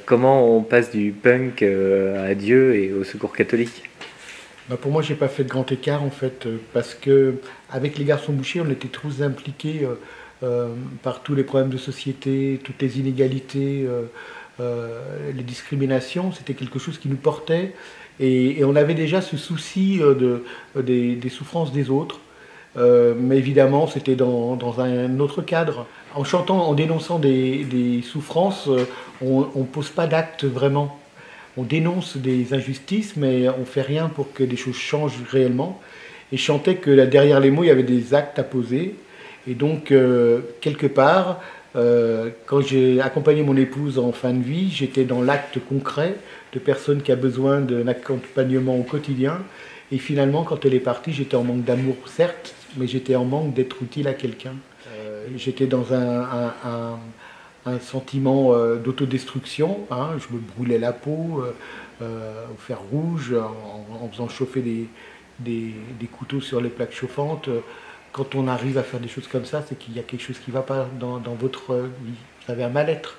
Comment on passe du punk à Dieu et au secours catholique? Bah, pour moi, j'ai pas fait de grand écart en fait, parce que avec les garçons bouchers, on était trop impliqués par tous les problèmes de société, toutes les inégalités, les discriminations. C'était quelque chose qui nous portait et on avait déjà ce souci des souffrances des autres. Mais évidemment, c'était dans un autre cadre. En chantant, en dénonçant des souffrances, on ne pose pas d'actes vraiment. On dénonce des injustices, mais on ne fait rien pour que les choses changent réellement. Et je chantais que là, derrière les mots, il y avait des actes à poser. Et donc, quelque part, quand j'ai accompagné mon épouse en fin de vie, j'étais dans l'acte concret de personne qui a besoin d'un accompagnement au quotidien. Et finalement, quand elle est partie, j'étais en manque d'amour, certes, mais j'étais en manque d'être utile à quelqu'un. J'étais dans un sentiment d'autodestruction. Hein. Je me brûlais la peau au fer rouge en faisant chauffer des couteaux sur les plaques chauffantes. Quand on arrive à faire des choses comme ça, c'est qu'il y a quelque chose qui ne va pas dans votre vie. Vous avez un mal-être.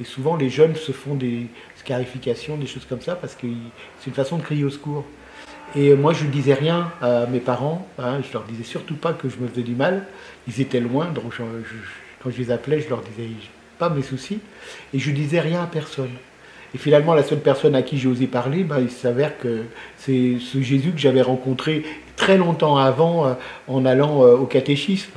Et souvent, les jeunes se font des scarifications, des choses comme ça, parce que c'est une façon de crier au secours. Et moi, je ne disais rien à mes parents. Hein, je leur disais surtout pas que je me faisais du mal. Ils étaient loin, donc quand je les appelais, je leur disais pas mes soucis. Et je disais rien à personne. Et finalement, la seule personne à qui j'ai osé parler, ben, il s'avère que c'est ce Jésus que j'avais rencontré très longtemps avant en allant au catéchisme.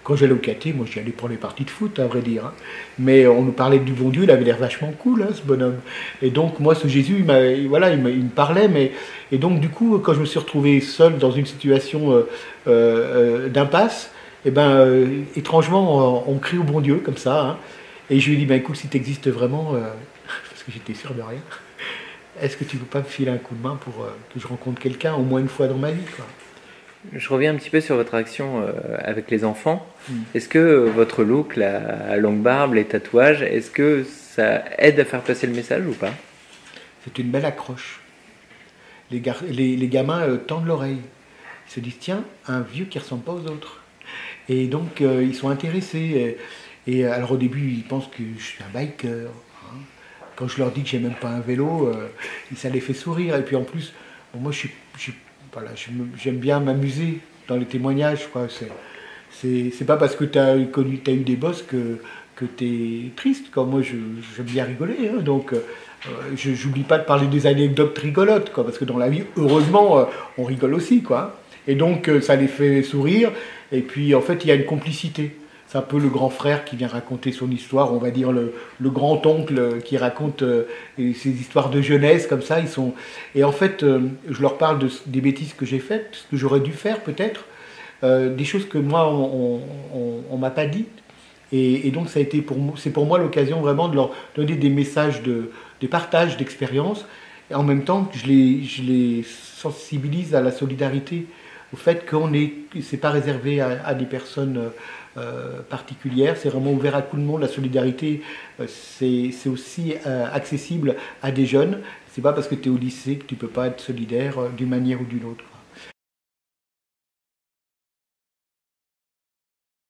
Quand j'allais au caté, moi j'y allais pour les parties de foot, à vrai dire. Hein. Mais on nous parlait du bon Dieu, il avait l'air vachement cool, hein, ce bonhomme. Et donc moi, ce Jésus, voilà, il me parlait. Et donc du coup, quand je me suis retrouvé seul dans une situation d'impasse, eh ben, étrangement, on crie au bon Dieu comme ça. Hein. Et je lui ai dit, ben, écoute, si tu existes vraiment, parce que j'étais sûr de rien, est-ce que tu ne peux pas me filer un coup de main pour que je rencontre quelqu'un au moins une fois dans ma vie, quoi. Je reviens un petit peu sur votre action avec les enfants. Mm. Est-ce que votre look, la longue barbe, les tatouages, est-ce que ça aide à faire passer le message ou pas? C'est une belle accroche. Les gamins tendent l'oreille. Ils se disent, tiens, un vieux qui ne ressemble pas aux autres. Et donc, ils sont intéressés. Et alors, au début, ils pensent que je suis un biker. Hein. Quand je leur dis que j'ai même pas un vélo, ça les fait sourire. Et puis, en plus, bon, moi, voilà, j'aime bien m'amuser dans les témoignages. C'est pas parce que tu as eu des bosses que tu es triste. Quoi. Moi, j'aime bien rigoler. Hein. Donc, j'oublie pas de parler des anecdotes rigolotes. Quoi, parce que dans la vie, heureusement, on rigole aussi. Quoi. Et donc, ça les fait sourire. Et puis, en fait, il y a une complicité. C'est un peu le grand frère qui vient raconter son histoire, on va dire le grand-oncle qui raconte ses histoires de jeunesse, comme ça. Et en fait, je leur parle des bêtises que j'ai faites, ce que j'aurais dû faire peut-être, des choses que moi, on m'a pas dites. Et donc, c'est pour moi l'occasion vraiment de leur donner des messages de partage d'expérience. Et en même temps, je les sensibilise à la solidarité, au fait que c'est pas réservé à des personnes particulière, c'est vraiment ouvert à tout le monde. La solidarité, c'est aussi accessible à des jeunes. C'est pas parce que tu es au lycée que tu peux pas être solidaire d'une manière ou d'une autre.